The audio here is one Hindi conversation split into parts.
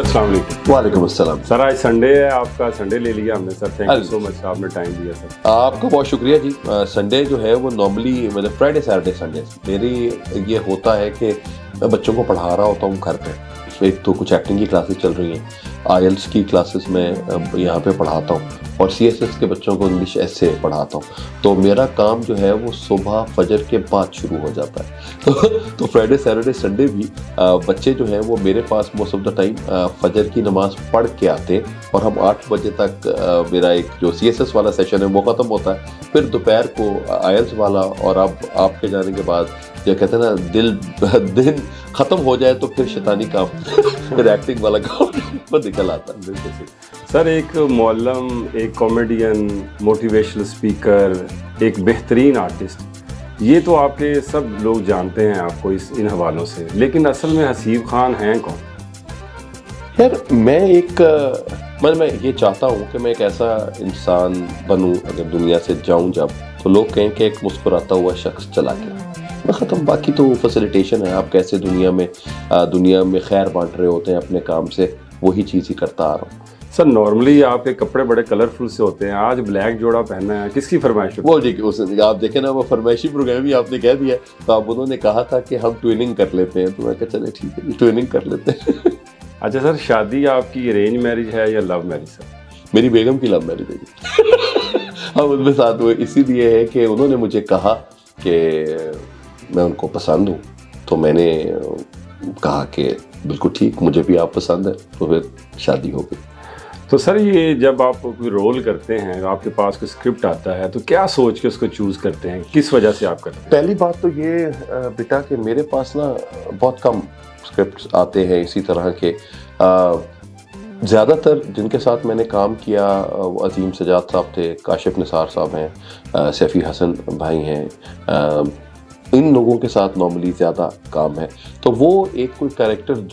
सर अस्सलाम वालेकुम। वालेकुम अस्सलाम। सर आज संडे है, आपका संडे ले लिया हमने sir. Thank you so much, आपने टाइम दिया सर। आपका बहुत शुक्रिया जी। संडे जो है वो नॉर्मली मतलब फ्राइडे सैटरडे संडे मेरी ये होता है कि मैं बच्चों को पढ़ा रहा होता हूँ घर पे। एक तो कुछ एक्टिंग की क्लासेस चल रही हैं, आईएलटीएस की क्लासेस मैं यहाँ पे पढ़ाता हूँ और सीएसएस के बच्चों को इंग्लिश ऐसे पढ़ाता हूँ। तो मेरा काम जो है वो सुबह फजर के बाद शुरू हो जाता है। तो फ्राइडे सैटरडे संडे भी बच्चे जो हैं वो मेरे पास मोस्ट ऑफ द टाइम फजर की नमाज पढ़ के आते और हम 8 बजे तक मेरा एक जो सीएसएस वाला सेशन है वो ख़त्म होता है। फिर दोपहर को आईएलटीएस वाला और अब आपके जाने के बाद जो कहते हैं ना दिन ख़त्म हो जाए तो फिर शैतानी काम फिर एक्टिंग वाला काम पर निकल आता है। बिल्कुल सर, एक मौलम, एक कॉमेडियन, मोटिवेशनल स्पीकर, एक बेहतरीन आर्टिस्ट, ये तो आपके सब लोग जानते हैं आपको इन हवालों से, लेकिन असल में हसीब खान हैं कौन? यार मैं मैं ये चाहता हूँ कि मैं एक ऐसा इंसान बनूँ अगर दुनिया से जाऊँ जब तो लोग कहें कि एक मुस्कुराता हुआ शख्स चला गया, मैं ख़त्म। बाकी तो फैसिलिटेशन है, आप कैसे दुनिया में खैर बांट रहे होते हैं अपने काम से, वही चीज़ ही करता आ रहा हूँ। सर नॉर्मली आपके कपड़े बड़े कलरफुल से होते हैं, आज ब्लैक जोड़ा पहना है, किसकी फरमाइश? वो जी उस आप देखें ना, वो फरमाइशी प्रोग्राम ही आपने कह दिया। तो आप उन्होंने कहा था कि हम ट्विनिंग कर लेते हैं, तो मैं कहा चले ठीक है ट्विनिंग कर लेते हैं। अच्छा सर, शादी आपकी अरेंज मैरिज है या लव मैरिज सर? मेरी बेगम की लव मैरिज है। हम उनमें साथ हुए इसीलिए है कि उन्होंने मुझे कहा कि मैं उनको पसंद हूँ, तो मैंने कहा कि बिल्कुल ठीक, मुझे भी आप पसंद है, तो फिर शादी हो गई। तो सर ये जब आप कोई रोल करते हैं, आपके पास कोई स्क्रिप्ट आता है, तो क्या सोच के उसको चूज़ करते हैं, किस वजह से आप करते हैं? पहली बात तो ये बेटा कि मेरे पास ना बहुत कम स्क्रिप्ट्स आते हैं इसी तरह के। ज़्यादातर जिनके साथ मैंने काम किया वो अजीम सजाद साहब थे, काशिफ निसार साहब हैं, सैफ़ी हसन भाई हैं, इन लोगों के साथ नॉर्मली ज़्यादा काम है। तो वो एक कोई कैरेक्टर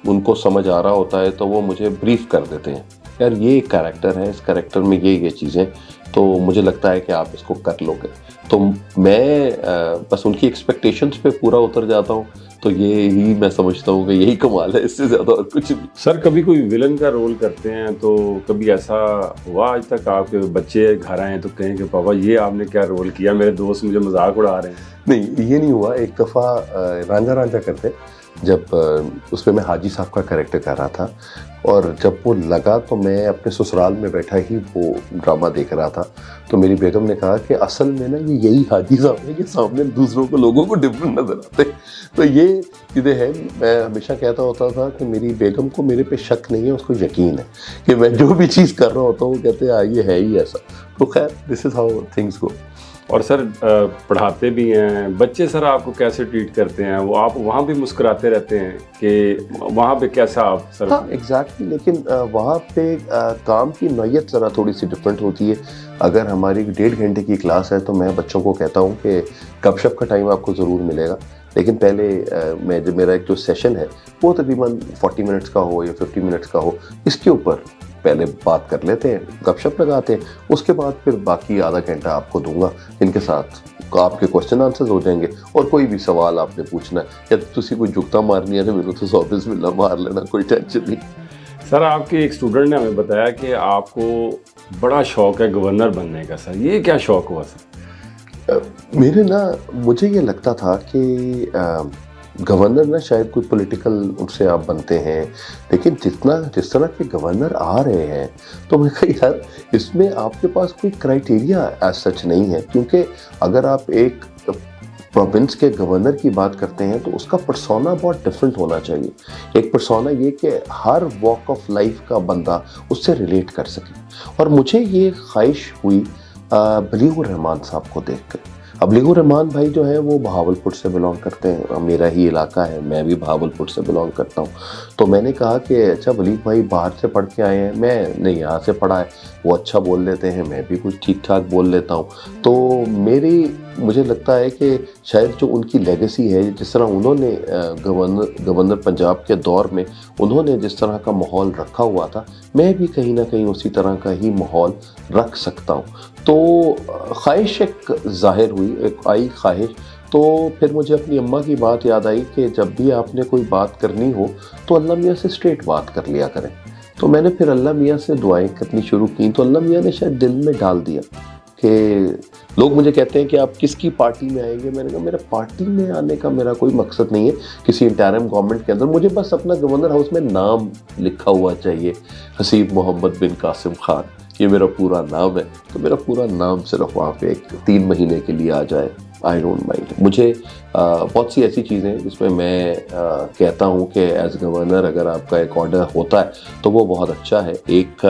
उनको समझ आ रहा होता है तो वो मुझे ब्रीफ कर देते हैं, यार ये एक कैरेक्टर है, इस कैरेक्टर में ये चीज़ें, तो मुझे लगता है कि आप इसको कर लोगे। तो मैं बस उनकी एक्सपेक्टेशंस पे पूरा उतर जाता हूँ, तो ये ही मैं समझता हूँ कि यही कमाल है, इससे ज़्यादा और कुछ नहीं। सर कभी कोई विलन का रोल करते हैं तो कभी ऐसा हुआ आज तक आपके बच्चे घर आए तो कहें कि पापा ये आपने क्या रोल किया, मेरे दोस्त मुझे मजाक उड़ा रहे हैं? नहीं, ये नहीं हुआ। एक दफ़ा रांझा रांझा करते जब उसमें मैं हाजी साहब का कैरेक्टर कर रहा था और जब वो लगा तो मैं अपने ससुराल में बैठा ही वो ड्रामा देख रहा था, तो मेरी बेगम ने कहा कि असल में ना ये यही हाजी साहब है कि सामने दूसरों को लोगों को डिफरेंट नज़र आते। तो ये चीज़ें हैं। मैं हमेशा कहता होता था कि मेरी बेगम को मेरे पे शक नहीं है, उसको यकीन है कि मैं जो भी चीज़ कर रहा होता हूँ वो कहते हैं ये है ही ऐसा। तो खैर this is how things go. और सर पढ़ाते भी हैं बच्चे, सर आपको कैसे ट्रीट करते हैं? वो आप वहाँ भी मुस्कुराते रहते हैं कि वहाँ पे कैसा आप सर? हाँ एग्जैक्टली, लेकिन वहाँ पे काम की नौयत ज़रा थोड़ी सी डिफरेंट होती है। अगर हमारी 1.5 घंटे की क्लास है तो मैं बच्चों को कहता हूँ कि गपशप का टाइम आपको ज़रूर मिलेगा, लेकिन पहले मेरा एक जो सेशन है वो तकरीबन 40 मिनट्स का हो या 50 मिनट्स का हो, इसके ऊपर पहले बात कर लेते हैं, गपशप लगाते हैं, उसके बाद फिर बाकी आधा घंटा आपको दूंगा, इनके साथ आपके क्वेश्चन आंसर्स हो जाएंगे और कोई भी सवाल आपने पूछना है या तुसी कोई जुगता मारनी है तो मेरे तो ऑफिस में मार लेना, कोई टेंशन नहीं। सर आपके एक स्टूडेंट ने हमें बताया कि आपको बड़ा शौक है गवर्नर बनने का, सर ये क्या शौक हुआ सर? मुझे ये लगता था कि गवर्नर ना शायद कोई पॉलिटिकल उससे आप बनते हैं, लेकिन जिस तरह के गवर्नर आ रहे हैं तो मैं कही यार इसमें आपके पास कोई क्राइटेरिया एज सच नहीं है, क्योंकि अगर आप एक प्रोविंस के गवर्नर की बात करते हैं तो उसका पर्सोना बहुत डिफरेंट होना चाहिए। एक पर्सोना ये कि हर वॉक ऑफ लाइफ का बंदा उससे रिलेट कर सके, और मुझे ये ख्वाहिश हुई बलीगुर रहमान साहब को देख कर। अब बलीगुर रहमान भाई जो है वो बहावलपुर से बिलोंग करते हैं, मेरा ही इलाका है, मैं भी बहावलपुर से बिलोंग करता हूँ। तो मैंने कहा कि अच्छा बलीग भाई बाहर से पढ़ के आए हैं, मैं नहीं यहाँ से पढ़ा है, वो अच्छा बोल लेते हैं, मैं भी कुछ ठीक ठाक बोल लेता हूँ। तो मुझे लगता है कि शायद जो उनकी लेगेसी है, जिस तरह उन्होंने गवर्नर पंजाब के दौर में उन्होंने जिस तरह का माहौल रखा हुआ था, मैं भी कहीं ना कहीं उसी तरह का ही माहौल रख सकता हूँ। तो ख्वाहिश एक जाहिर हुई, एक आई ख्वाहिश, तो फिर मुझे अपनी अम्मा की बात याद आई कि जब भी आपने कोई बात करनी हो तो अल्लाह मियाँ से स्ट्रेट बात कर लिया करें। तो मैंने फिर अल्लाह मियाँ से दुआएं करनी शुरू की, तो अल्लाह मियाँ ने शायद दिल में डाल दिया कि लोग मुझे कहते हैं कि आप किसकी पार्टी में आएंगे। मैंने कहा मेरा पार्टी में आने का मेरा कोई मकसद नहीं है किसी इंटरिम गवर्नमेंट के अंदर, मुझे बस अपना गवर्नर हाउस में नाम लिखा हुआ चाहिए, हसीब मोहम्मद बिन कासिम खान, ये मेरा पूरा नाम है। तो मेरा पूरा नाम सिर्फ वहाँ पे 3 महीने के लिए आ जाए, आई डोंट माइंड। मुझे बहुत सी ऐसी चीज़ें जिसमें मैं कहता हूँ कि एज गवर्नर अगर आपका एक ऑर्डर होता है तो वो बहुत अच्छा है। एक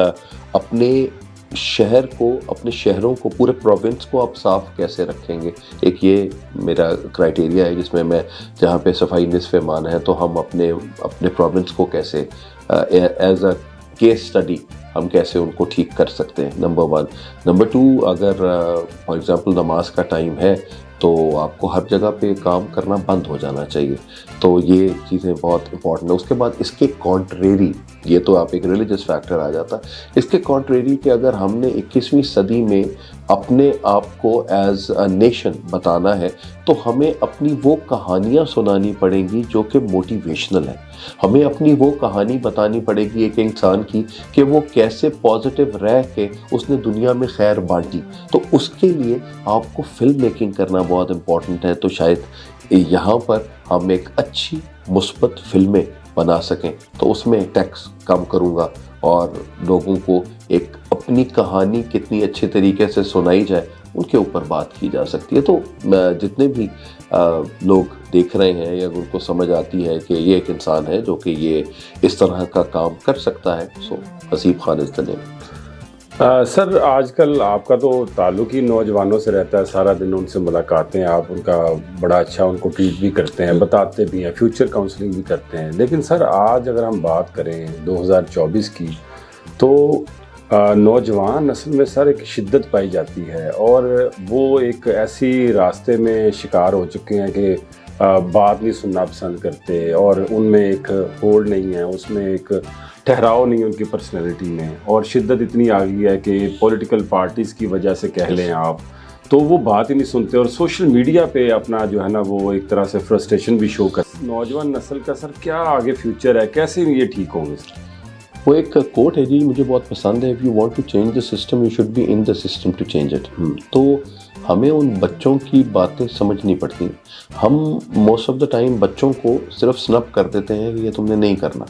अपने शहर को, अपने शहरों को, पूरे प्रोविंस को आप साफ़ कैसे रखेंगे, एक ये मेरा क्राइटेरिया है जिसमें मैं, जहाँ पे सफाई निस्फ़े मान है, तो हम अपने प्रोविंस को कैसे एज अ केस स्टडी हम कैसे उनको ठीक कर सकते हैं, नंबर 1। नंबर 2, अगर फॉर एग्ज़ाम्पल नमाज का टाइम है तो आपको हर जगह पे काम करना बंद हो जाना चाहिए। तो ये चीज़ें बहुत इंपॉर्टेंट है। उसके बाद इसके कॉन्ट्रेरी, ये तो आप एक रिलीजियस फैक्टर आ जाता है, इसके कॉन्ट्रेरी कि अगर हमने 21वीं सदी में अपने आप को एज अ नेशन बताना है तो हमें अपनी वो कहानियाँ सुनानी पड़ेंगी जो कि मोटिवेशनल है। हमें अपनी वो कहानी बतानी पड़ेगी एक इंसान की कि वो कैसे पॉजिटिव रह के उसने दुनिया में खैर बांटी। तो उसके लिए आपको फिल्म मेकिंग करना बहुत इम्पॉर्टेंट है। तो शायद यहाँ पर हम एक अच्छी मुस्बत फिल्में बना सकें, तो उसमें टैक्स कम करूँगा और लोगों को एक अपनी कहानी कितनी अच्छे तरीके से सुनाई जाए उनके ऊपर बात की जा सकती है। तो जितने भी लोग देख रहे हैं या उनको समझ आती है कि ये एक इंसान है जो कि ये इस तरह का काम कर सकता है, so Haseeb Khan is the name. Sir आजकल आपका तो ताल्लुक़ ही नौजवानों से रहता है, सारा दिन उनसे मुलाकातें, आप उनका बड़ा अच्छा उनको ट्रीट भी करते हैं, बताते भी हैं, फ्यूचर काउंसलिंग भी करते हैं। लेकिन सर आज अगर हम बात करें 2024 की, तो नौजवान नस्ल में सर एक शिद्दत पाई जाती है और वो एक ऐसी रास्ते में शिकार हो चुके हैं कि बात नहीं सुनना पसंद करते और उनमें एक होल्ड नहीं है, उसमें एक ठहराव नहीं है उनकी पर्सनैलिटी में, और शिद्दत इतनी आ गई है कि पॉलिटिकल पार्टीज़ की वजह से कह लें आप, तो वो बात ही नहीं सुनते और सोशल मीडिया पे अपना जो है ना वो एक तरह से फ्रस्ट्रेशन भी शो कर। नौजवान नस्ल का सर क्या आगे फ्यूचर है, कैसे ये ठीक होंगे सर? वो एक कोट है जी, मुझे बहुत पसंद है, if you want to change the system you should be in the system to change it. तो हमें उन बच्चों की बातें समझनी पड़ती। हम मोस्ट ऑफ द टाइम बच्चों को सिर्फ स्नप कर देते हैं कि ये तुमने नहीं करना,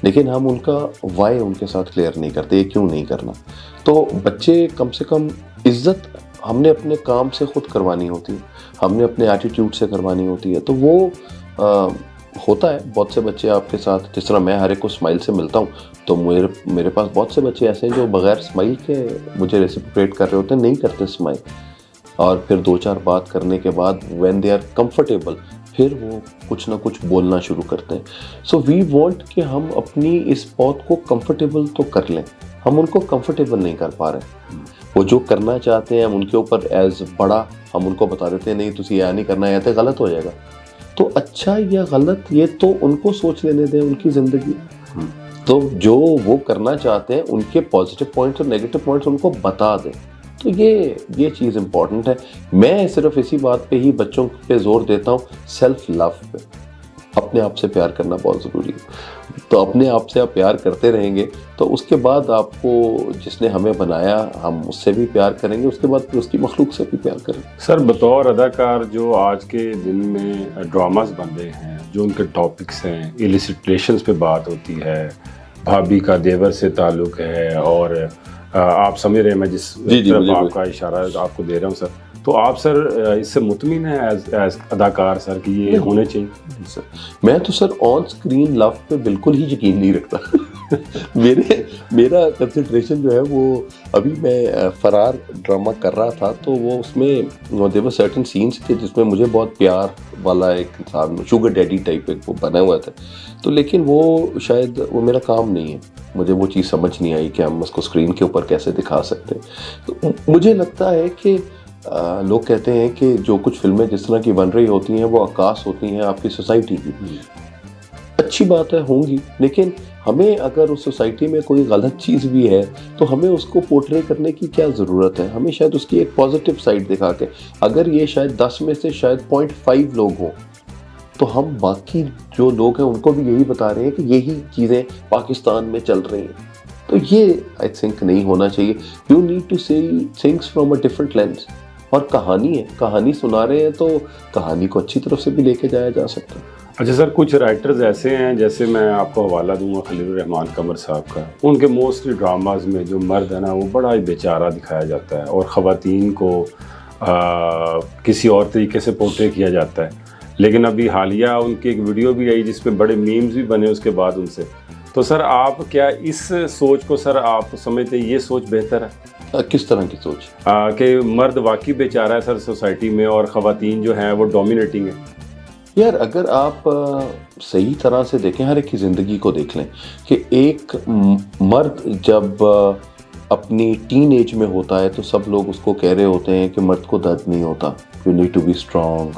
लेकिन हम उनका वाई उनके साथ क्लियर नहीं करते, ये क्यों नहीं करना। तो बच्चे कम से कम इज्जत हमने अपने काम से खुद करवानी होती है, हमने अपने एटीट्यूड से करवानी होती है। तो वो होता है बहुत से बच्चे आपके साथ, जिस तरह मैं हर एक को स्माइल से मिलता हूँ, तो मेरे पास बहुत से बच्चे ऐसे हैं जो बगैर स्माइल के मुझे रेसिप्रोकेट कर रहे होते हैं, नहीं करते स्माइल, और फिर 2-4 बात करने के बाद व्हेन दे आर कंफर्टेबल फिर वो कुछ ना कुछ बोलना शुरू करते हैं। सो वी वांट कि हम अपनी इस बात को कंफर्टेबल तो कर लें, हम उनको कंफर्टेबल नहीं कर पा रहे। वो जो करना चाहते हैं हम उनके ऊपर एज बड़ा हम उनको बता देते हैं, नहीं तुसी यह नहीं करना, यह तो गलत हो जाएगा। तो अच्छा या गलत ये तो उनको सोच लेने दें, उनकी ज़िंदगी। तो जो वो करना चाहते हैं उनके पॉजिटिव पॉइंट्स और नेगेटिव पॉइंट्स उनको बता दें। तो ये चीज़ इम्पॉर्टेंट है। मैं सिर्फ इसी बात पे ही बच्चों पे जोर देता हूँ, सेल्फ लव पे। अपने आप से प्यार करना बहुत ज़रूरी है। तो अपने आप से आप प्यार करते रहेंगे तो उसके बाद आपको, जिसने हमें बनाया, हम उससे भी प्यार करेंगे, उसके बाद फिर उसकी मखलूक से भी प्यार करेंगे। सर बतौर अदाकार जो आज के दिन में ड्रामास बन रहे हैं, जो उनके टॉपिक्स हैं, इलिसिट रिलेशंस पे बात होती है, भाभी का देवर से ताल्लुक़ है, और आप समझ रहे हैं मैं जिस तरफ आपका इशारा आपको दे रहा हूँ सर, तो आप सर इससे मुतमिन है एज अदाकार सर कि ये होने चाहिए? सर मैं तो सर ऑन स्क्रीन लव पे बिल्कुल ही यकीन नहीं रखता। मेरा कंसंट्रेशन जो है वो, अभी मैं फरार ड्रामा कर रहा था तो वो उसमें देयर वर सर्टेन सीन्स थे जिसमें मुझे बहुत प्यार वाला एक इंसान, शुगर डैडी टाइप एक वो बना हुआ था, तो लेकिन वो शायद वो मेरा काम नहीं है, मुझे वो चीज़ समझ नहीं आई कि हम उसको स्क्रीन के ऊपर कैसे दिखा सकते हैं। तो मुझे लगता है कि लोग कहते हैं कि जो कुछ फिल्में जिस तरह की बन रही होती हैं वो अक्कास होती हैं आपकी सोसाइटी की। अच्छी बात है, होंगी, लेकिन हमें अगर उस सोसाइटी में कोई गलत चीज़ भी है तो हमें उसको पोर्ट्रे करने की क्या ज़रूरत है। हमें शायद उसकी एक पॉजिटिव साइड दिखा के, अगर ये शायद 10 में से शायद 0.5 लोग हों, तो हम बाकी जो लोग हैं उनको भी यही बता रहे हैं कि यही चीज़ें पाकिस्तान में चल रही हैं। तो ये आई थिंक नहीं होना चाहिए। You need to see things from a different lens. और कहानी है, कहानी सुना रहे हैं तो कहानी को अच्छी तरफ से भी लेके जाया जा सकता है। अच्छा सर, कुछ राइटर्स ऐसे हैं, जैसे मैं आपको हवाला दूंगा खलील रहमान कमर साहब का, उनके मोस्टली ड्रामाज में जो मर्द है ना वो बड़ा ही बेचारा दिखाया जाता है और ख़वातीन को किसी और तरीके से पोर्ट्रे किया जाता है। लेकिन अभी हालिया उनकी एक वीडियो भी आई जिसमें बड़े मीम्स भी बने उसके बाद उनसे। तो सर आप क्या इस सोच को सर आप समझते हैं ये सोच बेहतर है? किस तरह की सोच? कि मर्द वाकई बेचारा है सर सोसाइटी में और ख़वातीन जो हैं वो डोमिनेटिंग है। यार अगर आप सही तरह से देखें, हर एक की ज़िंदगी को देख लें कि एक मर्द जब अपनी टीन एज में होता है तो सब लोग उसको कह रहे होते हैं कि मर्द को दर्द नहीं होता, you need to be strong,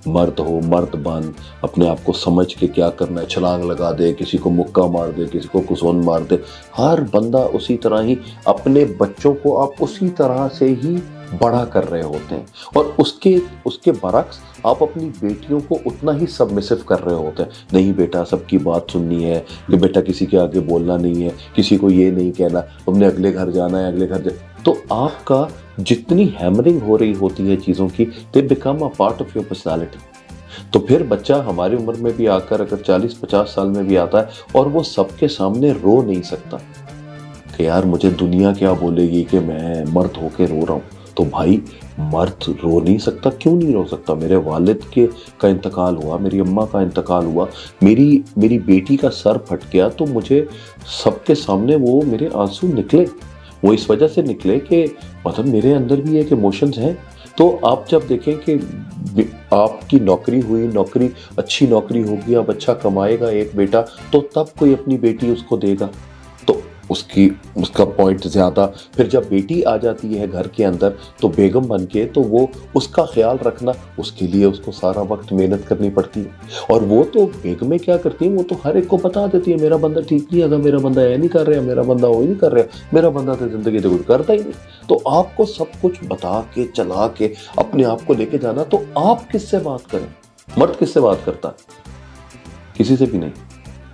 मर्द हो, मर्द बन, अपने आप को समझ के क्या करना है, छलांग लगा दे, किसी को मुक्का मार दे, किसी को कुसोन मार दे। हर बंदा उसी तरह ही, अपने बच्चों को आप उसी तरह से ही बड़ा कर रहे होते हैं और उसके बरक्स आप अपनी बेटियों को उतना ही सबमिसिव कर रहे होते हैं। नहीं बेटा, सबकी बात सुननी है, कि बेटा किसी के आगे बोलना नहीं है, किसी को ये नहीं कहना, तुमने अगले घर जाना है, अगले घर तो आपका जितनी हैमरिंग हो रही होती है चीज़ों की, they become a part of your personality. तो फिर बच्चा हमारी उम्र में भी आकर अगर 40-50 साल में भी आता है और वो सबके सामने रो नहीं सकता कि यार मुझे दुनिया क्या बोलेगी कि मैं मर्द होके रो रहा हूँ, तो भाई मर्द रो नहीं सकता। क्यों नहीं रो सकता? मेरे वालिद का इंतकाल हुआ, मेरी अम्मा का इंतकाल हुआ, मेरी बेटी का सर फट गया, तो मुझे सबके सामने वो मेरे आंसू निकले। वो इस वजह से निकले कि मतलब मेरे अंदर भी एक इमोशंस हैं। तो आप जब देखें कि आपकी नौकरी हुई, नौकरी अच्छी नौकरी होगी, अब अच्छा कमाएगा एक बेटा, तो तब कोई अपनी बेटी उसको देगा, तो उसका पॉइंट ज़्यादा। फिर जब बेटी आ जाती है घर के अंदर तो बेगम बन के, तो वो उसका ख्याल रखना, उसके लिए उसको सारा वक्त मेहनत करनी पड़ती है। और वो तो बेगमें क्या करती हैं, वो तो हर एक को बता देती है मेरा बंदा ठीक नहीं है, मेरा बंदा ये नहीं कर रहा, मेरा बंदा वो नहीं कर रहा, मेरा बंदा तो ज़िंदगी तो कुछ करता ही नहीं। तो आपको सब कुछ बता के, चला के, अपने आप को लेके जाना, तो आप किससे बात करें? मर्द किससे बात करता है? किसी से भी नहीं।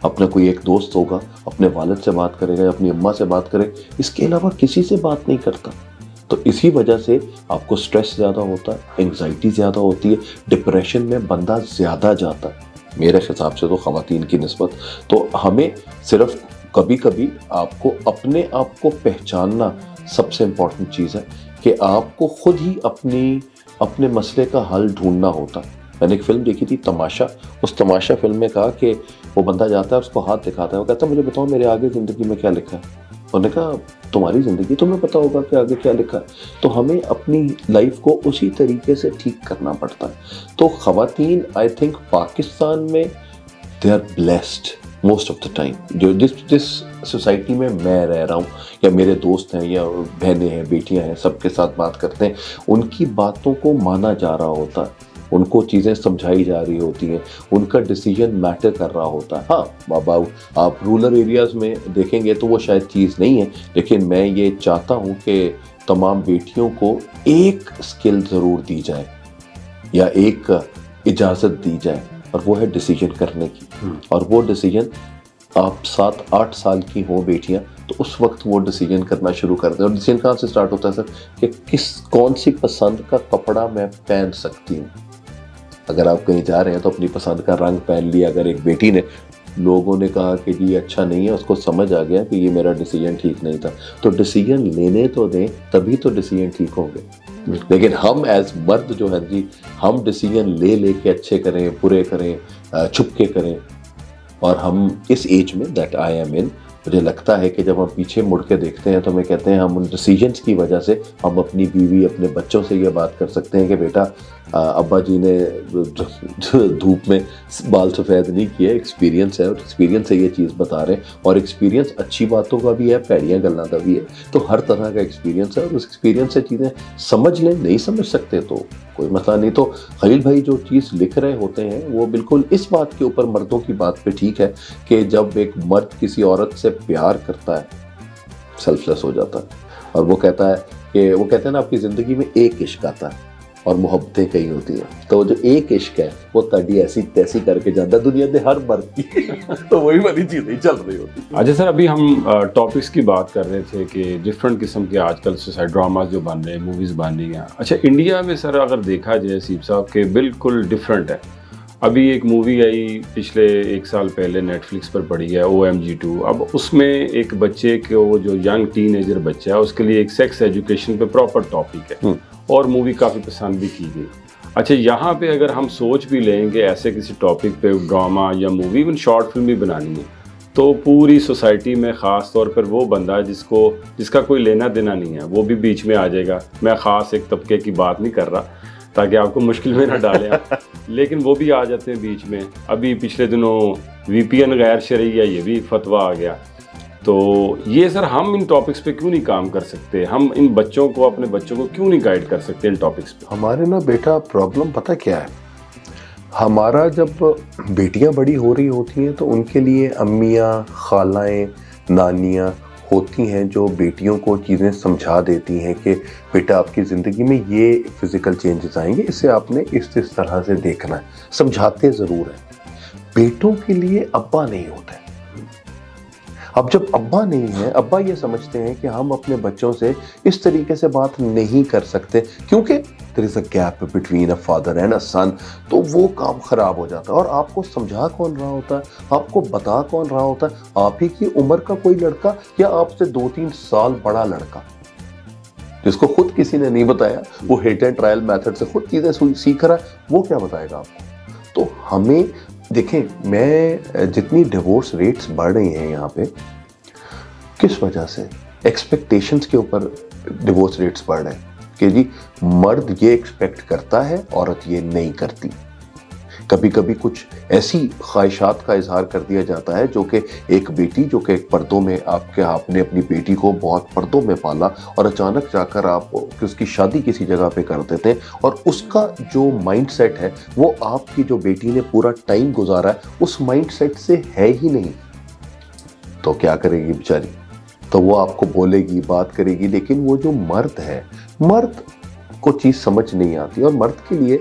अपना कोई एक दोस्त होगा, अपने वालिद से बात करेगा या अपनी अम्मा से बात करे, इसके अलावा किसी से बात नहीं करता। तो इसी वजह से आपको स्ट्रेस ज़्यादा होता है, एंग्जाइटी ज़्यादा होती है, डिप्रेशन में बंदा ज़्यादा जाता है मेरे हिसाब से तो ख़वातीन की निस्बत। तो हमें सिर्फ कभी कभी आपको अपने आप को पहचानना सबसे इम्पॉर्टेंट चीज़ है कि आपको खुद ही अपने मसले का हल ढूंढना होता है। मैंने एक फिल्म देखी थी तमाशा, उस तमाशा फिल्म में कहा कि वो बंदा जाता है, उसको हाथ दिखाता है, वो कहता है मुझे बताओ मेरे आगे ज़िंदगी में क्या लिखा है। उन्होंने कहा तुम्हारी ज़िंदगी तुम्हें पता होगा कि आगे क्या लिखा है। तो हमें अपनी लाइफ को उसी तरीके से ठीक करना पड़ता है। तो ख़वातीन आई थिंक पाकिस्तान में they are blessed most of the time. जो जिस सोसाइटी में मैं रह रहा हूँ या मेरे दोस्त हैं या बहनें हैं, बेटियाँ हैं, सबके साथ बात करते हैं, उनकी बातों को माना जा रहा होता है, उनको चीज़ें समझाई जा रही होती हैं, उनका डिसीजन मैटर कर रहा होता है। हाँ बाबा, आप रूरल एरियाज़ में देखेंगे तो वो शायद चीज़ नहीं है, लेकिन मैं ये चाहता हूँ कि तमाम बेटियों को एक स्किल ज़रूर दी जाए या एक इजाज़त दी जाए, और वो है डिसीजन करने की। और वो डिसीजन आप 7-8 साल की हो बेटियां, तो उस वक्त वो डिसीजन करना शुरू कर दें। और डिसीजन कहाँ से स्टार्ट होता है सर, कि कौन सी पसंद का कपड़ा मैं पहन सकती हूँ। अगर आप कहीं जा रहे हैं तो अपनी पसंद का रंग पहन लिया। अगर एक बेटी ने, लोगों ने कहा कि जी अच्छा नहीं है, उसको समझ आ गया कि ये मेरा डिसीजन ठीक नहीं था, तो डिसीजन लेने तो दें, तभी तो डिसीजन ठीक होंगे। लेकिन हम एज मर्द जो है जी, हम डिसीजन ले के अच्छे करें, बुरे करें, छुप के करें। और हम इस एज में दैट आई एम इन, मुझे लगता है कि जब हम पीछे मुड़ के देखते हैं तो हमें कहते हैं हम उन डिसीजंस की वजह से हम अपनी बीवी अपने बच्चों से ये बात कर सकते हैं कि बेटा अब्बा जी ने धूप में बाल सफ़ेद नहीं किए, एक्सपीरियंस है और एक्सपीरियंस से ये चीज़ बता रहे हैं, और एक्सपीरियंस अच्छी बातों का भी है, पैड़ियाँ गल्लां का भी है, तो हर तरह का एक्सपीरियंस है और उस एक्सपीरियंस से चीज़ें समझ लें। नहीं समझ सकते तो कोई मसला नहीं। तो खलील भाई जो चीज़ लिख रहे होते हैं वो बिल्कुल इस बात के ऊपर, मर्दों की बात पे ठीक है कि जब एक मर्द किसी औरत से प्यार करता है, सेल्फलेस हो जाता है, और वो कहता है कि वो कहते हैं ना आपकी ज़िंदगी में एक इश्क आता है और मोहब्बतें कई होती हैं, तो जो एक इश्क है वो तड़ी ऐसी तैसी करके जाता है दुनिया के हर मर्द की तो वही वाली चीज़ें चल रही होती। अच्छा सर, अभी हम टॉपिक्स की बात कर रहे थे कि डिफरेंट किस्म के आजकल सोसाइटी ड्रामाज जो बन रहे हैं, मूवीज़ बन रही हैं। अच्छा, इंडिया में सर अगर देखा जाए सीप साहब के बिल्कुल डिफरेंट है। अभी एक मूवी आई पिछले 1 साल पहले नेटफ्लिक्स पर पड़ी है, OMG2। अब उसमें एक बच्चे को, जो यंग टीनेजर बच्चा है, उसके लिए एक सेक्स एजुकेशन पे प्रॉपर टॉपिक है और मूवी काफ़ी पसंद भी की गई। अच्छा, यहाँ पे अगर हम सोच भी लेंगे ऐसे किसी टॉपिक पे ड्रामा या मूवी, इवन शॉर्ट फिल्म भी बनानी है, तो पूरी सोसाइटी में ख़ास तौर पर वो बंदा जिसका कोई लेना देना नहीं है, वो भी बीच में आ जाएगा। मैं ख़ास एक तबके की बात नहीं कर रहा ताकि आपको मुश्किल में ना डालें लेकिन वो भी आ जाते हैं बीच में। अभी पिछले दिनों VPN गैर शरई है, ये भी फतवा आ गया। तो ये सर, हम इन टॉपिक्स पे क्यों नहीं काम कर सकते? हम इन बच्चों को, अपने बच्चों को क्यों नहीं गाइड कर सकते इन टॉपिक्स पे? हमारे ना बेटा प्रॉब्लम पता क्या है, हमारा जब बेटियां बड़ी हो रही होती हैं तो उनके लिए अम्मियाँ, खालाएँ, नानियाँ होती हैं जो बेटियों को चीज़ें समझा देती हैं कि बेटा आपकी ज़िंदगी में ये फिज़िकल चेंजेस आएंगे, इसे आपने इस तरह से देखना है, समझाते ज़रूर हैं। बेटों के लिए अब्बा नहीं होता है। अब जब अब्बा नहीं है, अब्बा ये समझते हैं कि हम अपने बच्चों से इस तरीके से बात नहीं कर सकते क्योंकि there is a gap between a father and a son, तो वो काम खराब हो जाता है। और आपको समझा कौन रहा होता है, आपको बता कौन रहा होता है? आप ही की उम्र का कोई लड़का या आपसे 2-3 साल बड़ा लड़का जिसको खुद किसी ने नहीं बताया, वो हिट एंड ट्रायल मेथड से खुद चीजें सीख रहा है, वो क्या बताएगा आपको? तो हमें देखें, मैं जितनी डिवोर्स रेट्स बढ़ रही हैं यहाँ पे, किस वजह से? एक्सपेक्टेशंस के ऊपर डिवोर्स रेट्स बढ़ रहे हैं कि जी मर्द ये एक्सपेक्ट करता है, औरत ये नहीं करती। कभी कभी कुछ ऐसी ख्वाहिशात का इजहार कर दिया जाता है जो कि एक बेटी, जो कि एक पर्दों में, आपने अपनी बेटी को बहुत पर्दों में पाला और अचानक जाकर आप उसकी शादी किसी जगह पे कर देते हैं और उसका जो माइंडसेट है वो आपकी जो बेटी ने पूरा टाइम गुजारा है उस माइंडसेट से है ही नहीं। तो क्या करेगी बेचारी? तो वो आपको बोलेगी, बात करेगी, लेकिन वो जो मर्द है, मर्द को चीज़ समझ नहीं आती। और मर्द के लिए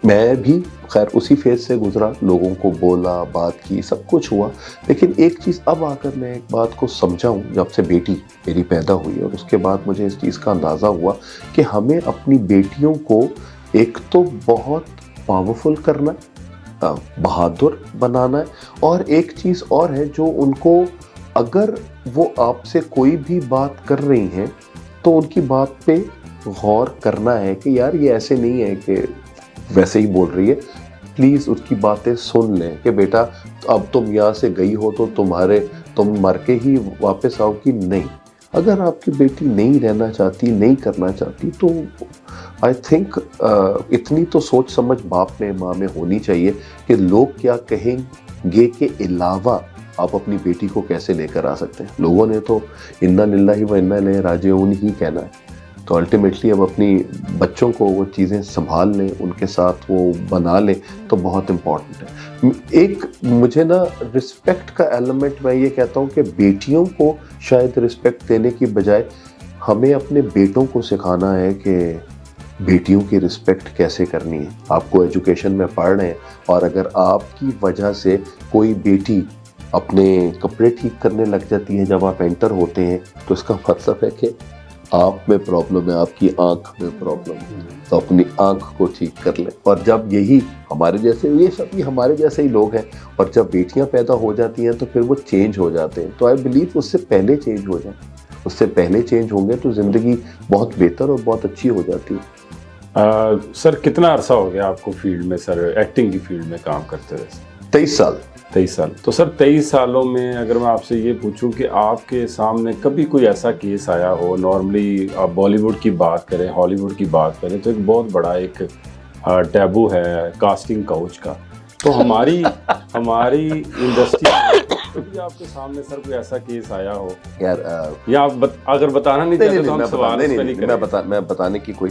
मैं भी खैर उसी फेज से गुजरा, लोगों को बोला, बात की, सब कुछ हुआ, लेकिन एक चीज़ अब आकर मैं एक बात को समझा हूँ, जब से बेटी मेरी पैदा हुई और उसके बाद मुझे इस चीज़ का अंदाज़ा हुआ कि हमें अपनी बेटियों को एक तो बहुत पावरफुल करना, बहादुर बनाना है, और एक चीज़ और है जो उनको, अगर वो आपसे कोई भी बात कर रही हैं तो उनकी बात पे गौर करना है कि यार ये ऐसे नहीं है कि वैसे ही बोल रही है, प्लीज़ उसकी बातें सुन लें कि बेटा अब तुम यहाँ से गई हो तो तुम मर के ही वापस आओगी नहीं। अगर आपकी बेटी नहीं रहना चाहती, नहीं करना चाहती, तो आई थिंक इतनी तो सोच समझ बाप में, माँ में होनी चाहिए कि लोग क्या कहेंगे के अलावा आप अपनी बेटी को कैसे लेकर आ सकते हैं। लोगों ने तो इन्ना लिल्लाहि व इन्ना इलैहि राजिऊन ही कहना है। तो अल्टीमेटली अब अपनी बच्चों को वो चीज़ें संभाल लें, उनके साथ वो बना लें, तो बहुत इम्पॉर्टेंट है। एक मुझे ना रिस्पेक्ट का एलिमेंट, मैं ये कहता हूँ कि बेटियों को शायद रिस्पेक्ट देने की बजाय हमें अपने बेटों को सिखाना है कि बेटियों की रिस्पेक्ट कैसे करनी है। आपको एजुकेशन में पढ़ रहे हैं और अगर आपकी वजह से कोई बेटी अपने कपड़े ठीक करने लग जाती है जब आप एंटर होते हैं, तो इसका मतलब है कि आप में प्रॉब्लम है, आपकी आंख में प्रॉब्लम है, तो अपनी आंख को ठीक कर लें। और जब यही हमारे जैसे, ये सभी हमारे जैसे ही लोग हैं, और जब बेटियां पैदा हो जाती हैं तो फिर वो चेंज हो जाते हैं। तो आई बिलीव उससे पहले चेंज हो जाए, उससे पहले चेंज होंगे तो ज़िंदगी बहुत बेहतर और बहुत अच्छी हो जाती है। सर कितना अरसा हो गया आपको फील्ड में, सर एक्टिंग की फील्ड में काम करते हुए? 23 साल। 23 साल। तो सर 23 सालों में अगर मैं आपसे ये पूछूं कि आपके सामने कभी कोई ऐसा केस आया हो, नॉर्मली आप बॉलीवुड की बात करें, हॉलीवुड की बात करें, तो एक बहुत बड़ा एक टैबू है कास्टिंग काउच का। तो हमारी इंडस्ट्री कभी आपके सामने सर कोई ऐसा केस आया हो यार? या आप अगर बताना नहीं चाहते तो हम सवाल इस पे नहीं करेंगे। मैं बताने की कोई,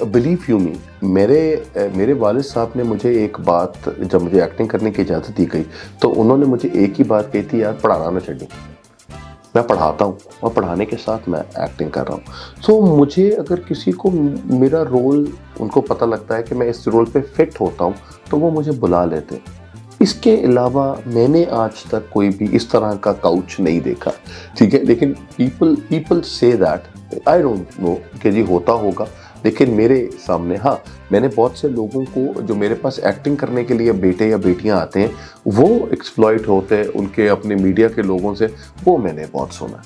बिलीव यू मी, मेरे वालिद साहब ने मुझे एक बात, जब मुझे एक्टिंग करने की इजाज़त दी गई तो उन्होंने मुझे एक ही बात कही थी, यार पढ़ाना ना छड़ी, मैं पढ़ाता हूँ और पढ़ाने के साथ मैं एक्टिंग कर रहा हूँ। तो मुझे अगर किसी को मेरा रोल, उनको पता लगता है कि मैं इस रोल पे फिट होता हूँ, तो वो मुझे बुला लेते। इसके अलावा मैंने आज तक कोई भी इस तरह का काउच नहीं देखा, ठीक है। लेकिन people say that, I don't know कि जी होता होगा, लेकिन मेरे सामने, हाँ, मैंने बहुत से लोगों को जो मेरे पास एक्टिंग करने के लिए बेटे या बेटियां आते हैं, वो एक्सप्लॉइट होते हैं उनके अपने मीडिया के लोगों से, वो मैंने बहुत सुना,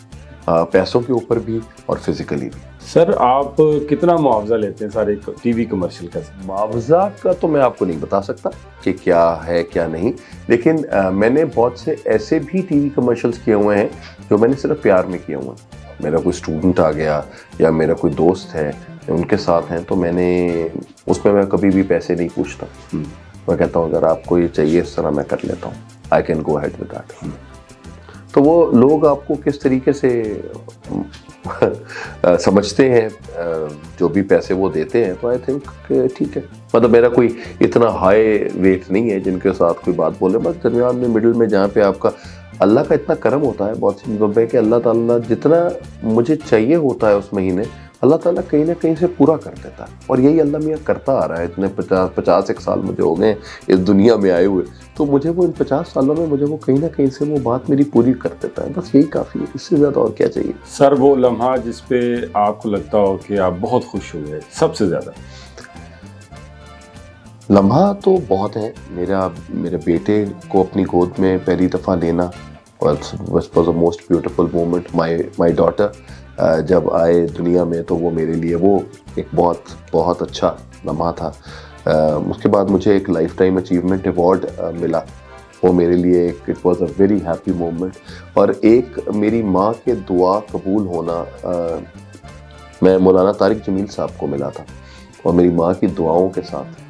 पैसों के ऊपर भी और फिजिकली भी। सर आप कितना मुआवजा लेते हैं सर एक टीवी कमर्शियल का? मुआवजा का तो मैं आपको नहीं बता सकता कि क्या है क्या नहीं, लेकिन मैंने बहुत से ऐसे भी टीवी कमर्शियल्स किए हुए हैं जो मैंने सिर्फ प्यार में किए हुए हैं। मेरा कोई स्टूडेंट आ गया या मेरा कोई दोस्त है, उनके साथ हैं, तो मैं कभी भी पैसे नहीं पूछता। मैं कहता हूँ अगर आपको ये चाहिए इस तरह मैं कर लेता हूँ, I can go ahead with that. तो वो लोग आपको किस तरीके से समझते हैं, जो भी पैसे वो देते हैं, तो आई थिंक ठीक है। मतलब मेरा कोई इतना हाई रेट नहीं है जिनके साथ कोई बात बोले, बस दरमियान में, मिडिल में, जहाँ पे आपका अल्लाह का इतना करम होता है बहुत सी जगह पे कि अल्लाह ताला जितना मुझे चाहिए होता है उस महीने, अल्लाह ताला कहीं ना कहीं से पूरा कर देता है। और यही अल्लाह मियाँ करता आ रहा है। इतने 50 साल मुझे हो गए इस दुनिया में आए हुए, तो मुझे वो इन 50 सालों में मुझे वो कहीं ना कहीं से वो बात मेरी पूरी कर देता है। बस यही काफ़ी है, इससे ज़्यादा और क्या चाहिए। सर वो लम्हा जिस पे आपको लगता हो कि आप बहुत खुश हुए सबसे ज़्यादा? लम्हा तो बहुत है। मेरे बेटे को अपनी गोद में पहली दफ़ा लेना was the most beautiful moment. My daughter जब आए दुनिया में, तो वो मेरे लिए वो एक बहुत बहुत अच्छा लम्हा था। उसके बाद मुझे एक लाइफ टाइम अचीवमेंट अवार्ड मिला, वो मेरे लिए एक it was a very happy moment. और एक मेरी माँ के दुआ कबूल होना, मैं मौलाना तारिक जमील साहब को मिला था और मेरी माँ की दुआओं के साथ।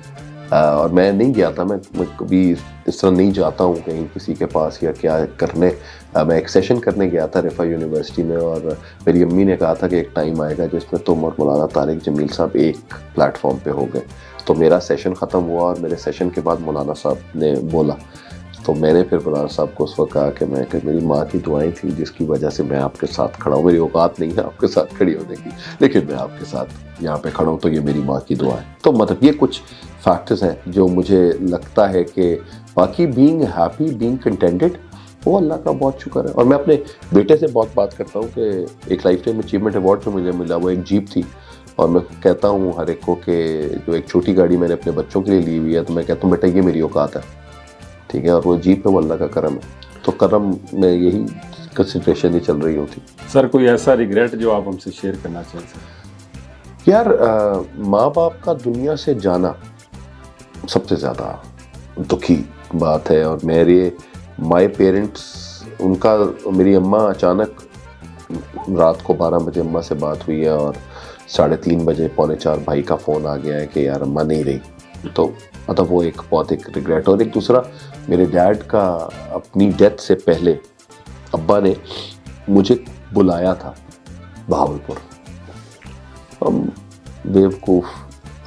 और मैं नहीं गया था, मैं कभी इस तरह नहीं जाता हूँ कहीं किसी के पास या क्या करने। मैं एक सेशन करने गया था रिफा यूनिवर्सिटी में, और मेरी अम्मी ने कहा था कि एक टाइम आएगा जिसमें तुम और मौलाना तारिक जमील साहब एक प्लेटफॉर्म पे हो गए। तो मेरा सेशन ख़त्म हुआ और मेरे सेशन के बाद मौलाना साहब ने बोला, तो मैंने फिर मौलाना साहब को उस वक्त कहा कि मेरी माँ की दुआएं थी जिसकी वजह से मैं आपके साथ खड़ा हूँ। मेरी औकात नहीं है आपके साथ खड़ी होने की, लेकिन मैं आपके साथ यहाँ पे खड़ा हूँ, तो ये मेरी माँ की दुआ है। तो मतलब ये कुछ फैक्टर्स हैं जो मुझे लगता है कि बाकी बीइंग हैप्पी, बीइंग कंटेंटेड, वो अल्लाह का बहुत शुक्र है। और मैं अपने बेटे से बहुत बात करता हूँ कि एक लाइफ टाइम अचीवमेंट अवार्ड जो मुझे मिला वो एक जीप थी, और मैं कहता हूँ हर एक को कि जो एक छोटी गाड़ी मैंने अपने बच्चों के लिए ली हुई है, तो मैं कहता हूँ बेटा ये मेरी औकात है, ठीक है। और वो जीप पे वो अल्लाह का करम है। तो करम में यही कंसिडरेशन ही चल रही होती। सर कोई ऐसा रिग्रेट जो आप हमसे शेयर करना चाहें सर? यार माँ बाप का दुनिया से जाना सबसे ज़्यादा दुखी बात है। और माय पेरेंट्स, उनका, मेरी अम्मा अचानक रात को 12 बजे अम्मा से बात हुई है और 3:30 बजे 3:45 भाई का फ़ोन आ गया है कि यार अम्मा नहीं रही। तो मतलब वो एक बहुत एक रिग्रेट। और एक दूसरा, मेरे डैड का अपनी डेथ से पहले अब्बा ने मुझे बुलाया था बहावलपुर। हम बेवकूफ़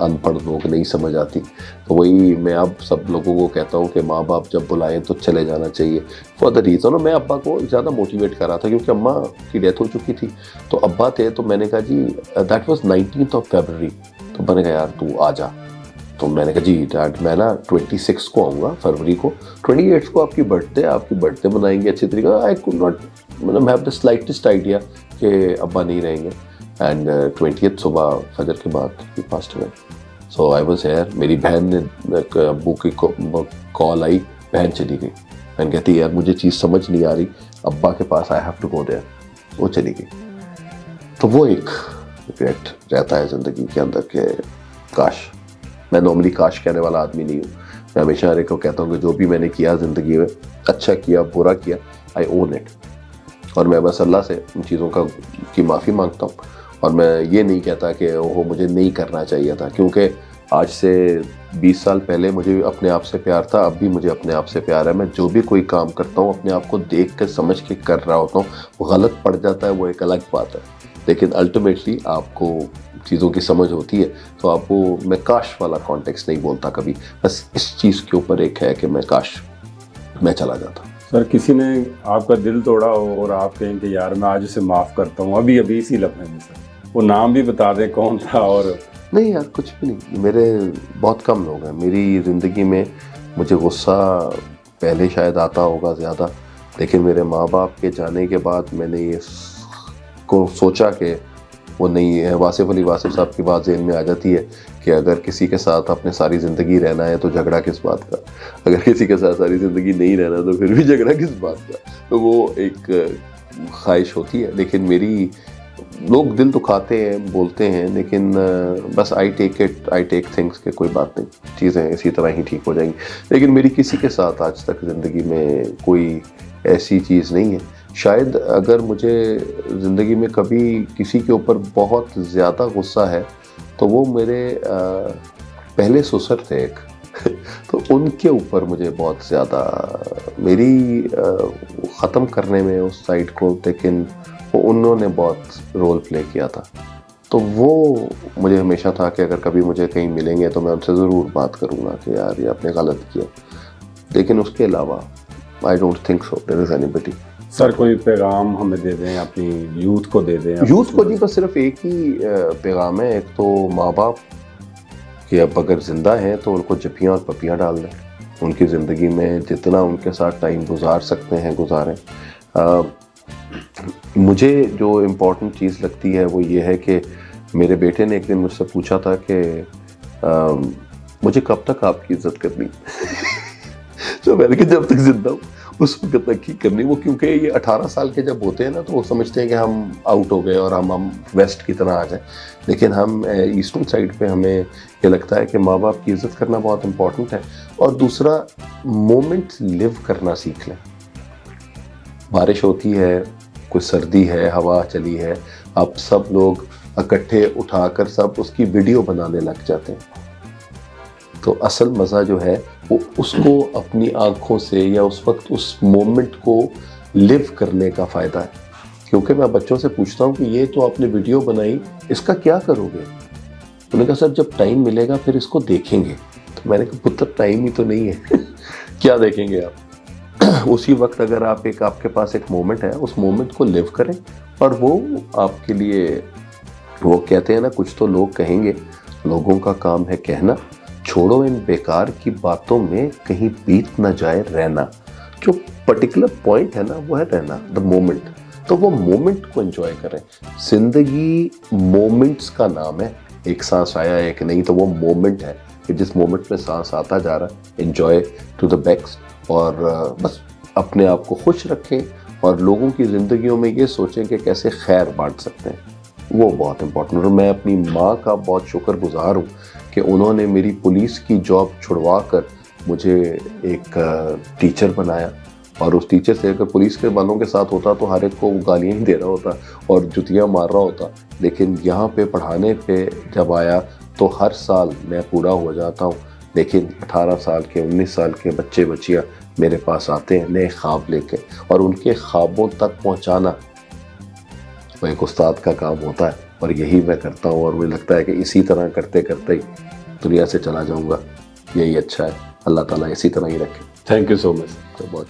अनपढ़ लोग, नहीं समझ आती, तो वही मैं अब सब लोगों को कहता हूँ कि माँ बाप जब बुलाएं तो चले जाना चाहिए। फॉर द रीज़न, मैं अब्बा को ज़्यादा मोटिवेट कर रहा था क्योंकि अम्मा की डेथ हो चुकी थी, तो अब्बा थे। तो मैंने कहा जी, दैट वाज 19 फरवरी, तो मैंने कहा यार तू आ जा। तो मैंने कहा जी डैड, मैं ना 26 को आऊँगा फरवरी को, 28 को आपकी बर्थडे मनाएंगे अच्छी तरीके। आई कुड नॉट मतलब हैव द स्लाइटेस्ट आइडिया कि अब्बा नहीं रहेंगे। एंड 20th सुबह फजर के बाद ही passed away. So I was here. मेरी बहन ने, अब्बू की कॉल आई, बहन चली गई। बहन कहती यार मुझे चीज़ समझ नहीं आ रही, अब्बा के पास I have to go there. वो चली गई। तो वो एक रिग्रेट रहता है ज़िंदगी के अंदर कि काश, मैं नॉर्मली काश कहने वाला आदमी नहीं हूँ, मैं हमेशा हर एक को कहता हूँ कि जो भी मैंने किया ज़िंदगी में, अच्छा किया बुरा किया, आई ओन इट। और मैं बस अल्लाह से इन चीज़ों की माफ़ी मांगता हूँ। और मैं ये नहीं कहता कि ओहो मुझे नहीं करना चाहिए था, क्योंकि आज से 20 साल पहले मुझे अपने आप से प्यार था, अब भी मुझे अपने आप से प्यार है। मैं जो भी कोई काम करता हूँ अपने आप को देख कर समझ के कर रहा होता हूँ। वो गलत पड़ जाता है वो एक अलग बात है, लेकिन अल्टीमेटली आपको चीज़ों की समझ होती है। तो आपको मैं काश वाला कॉन्टेक्स्ट नहीं बोलता कभी, बस इस चीज़ के ऊपर एक है कि मैं काश मैं चला जाता। सर किसी ने आपका दिल तोड़ा हो और आप कहें कि यार मैं आज उसे माफ़ करता हूँ अभी अभी इसी लम्हे में, सर वो नाम भी बता दें कौन था? और नहीं यार, कुछ भी नहीं। मेरे बहुत कम लोग हैं मेरी ज़िंदगी में। मुझे गुस्सा पहले शायद आता होगा ज़्यादा, लेकिन मेरे माँ बाप के जाने के बाद मैंने ये को सोचा कि वो नहीं है। वासिफ़ अली वासिफ़ साहब की बात ज़हन में आ जाती है कि अगर किसी के साथ अपने सारी ज़िंदगी रहना है तो झगड़ा किस बात का, अगर किसी के साथ सारी ज़िंदगी नहीं रहना तो फिर भी झगड़ा किस बात का। तो वो एक ख्वाहिश होती है, लेकिन मेरी लोग दिल दुखाते हैं बोलते हैं, लेकिन बस आई टेक थिंग्स के कोई बात नहीं, चीज़ें इसी तरह ही ठीक हो जाएंगी। लेकिन मेरी किसी के साथ आज तक ज़िंदगी में कोई ऐसी चीज़ नहीं है। शायद अगर मुझे ज़िंदगी में कभी किसी के ऊपर बहुत ज़्यादा गुस्सा है तो वो मेरे पहले ससुर थे एक तो उनके ऊपर मुझे बहुत ज़्यादा मेरी ख़त्म करने में उस साइड को, लेकिन वो उन्होंने बहुत रोल प्ले किया था। तो वो मुझे हमेशा था कि अगर कभी मुझे कहीं मिलेंगे तो मैं उनसे ज़रूर बात करूँगा कि यार ये आपने गलत किया। लेकिन उसके अलावा I don't think so there is anybody. Sir कोई पैगाम हमें दे दें, अपनी यूथ को दे दें। यूथ को जी बस सिर्फ एक ही पैगाम है। एक तो माँ बाप कि अब अगर ज़िंदा हैं तो उनको जप्पियाँ और पप्पियाँ डाल दें, उनकी ज़िंदगी में जितना उनके साथ टाइम गुजार सकते हैं गुजारें। मुझे जो इम्पोर्टेंट चीज़ लगती है वो ये है कि मेरे बेटे ने एक दिन मुझसे पूछा था कि मुझे कब तक आपकी इज़्ज़त करनी तो मैंने कहा जब तक जिंदा हूँ उस वक्त तक ही करनी। वो क्योंकि ये 18 साल के जब होते हैं ना तो वो समझते हैं कि हम आउट हो गए और हम वेस्ट की तरह आ जाए, लेकिन हम ईस्टर्न साइड पे हमें ये लगता है कि माँ बाप की इज़्ज़त करना बहुत इम्पोर्टेंट है। और दूसरा, मोमेंट लिव करना सीख लें। बारिश होती है, कोई सर्दी है, हवा चली है, आप सब लोग इकट्ठे उठाकर सब उसकी वीडियो बनाने लग जाते हैं। तो असल मज़ा जो है वो उसको अपनी आँखों से या उस वक्त उस मोमेंट को लिव करने का फ़ायदा है। क्योंकि मैं बच्चों से पूछता हूँ कि ये तो आपने वीडियो बनाई, इसका क्या करोगे? उन्होंने कहा सर जब टाइम मिलेगा फिर इसको देखेंगे। तो मैंने कहा पुत्र टाइम ही तो नहीं है क्या देखेंगे आप? उसी वक्त अगर आपके पास एक मोमेंट है, उस मोमेंट को लिव करें। और वो आपके लिए, वो कहते हैं ना, कुछ तो लोग कहेंगे, लोगों का काम है कहना, छोड़ो इन बेकार की बातों में कहीं बीत ना जाए रहना। जो पर्टिकुलर पॉइंट है ना वो है रहना, द मोमेंट। तो वो मोमेंट को एंजॉय करें। जिंदगी मोमेंट्स का नाम है। एक सांस आया एक नहीं, तो वो मोमेंट है कि जिस मोमेंट में सांस आता जा रहा है, एंजॉय टू द बेस्ट। और बस अपने आप को खुश रखें और लोगों की ज़िंदगियों में ये सोचें कि कैसे खैर बांट सकते हैं, वो बहुत इम्पोर्टेंट। और मैं अपनी माँ का बहुत शुक्रगुजार हूँ कि उन्होंने मेरी पुलिस की जॉब छुड़वा कर मुझे एक टीचर बनाया। और उस टीचर से अगर पुलिस के वालों के साथ होता तो हर एक को गालियाँ ही दे रहा होता और जुतियाँ मार रहा होता, लेकिन यहाँ पे पढ़ाने पे जब आया तो हर साल मैं पूरा हो जाता हूँ। लेकिन 18 साल के 19 साल के बच्चे बच्चियाँ मेरे पास आते हैं नए ख्वाब लेके, और उनके ख्वाबों तक पहुँचाना वो एक उस्ताद का काम होता है। और यही मैं करता हूँ और मुझे लगता है कि इसी तरह करते करते ही दुनिया से चला जाऊँगा। यही अच्छा है। अल्लाह ताला इसी तरह ही रखे। Thank you so much. तो बहुत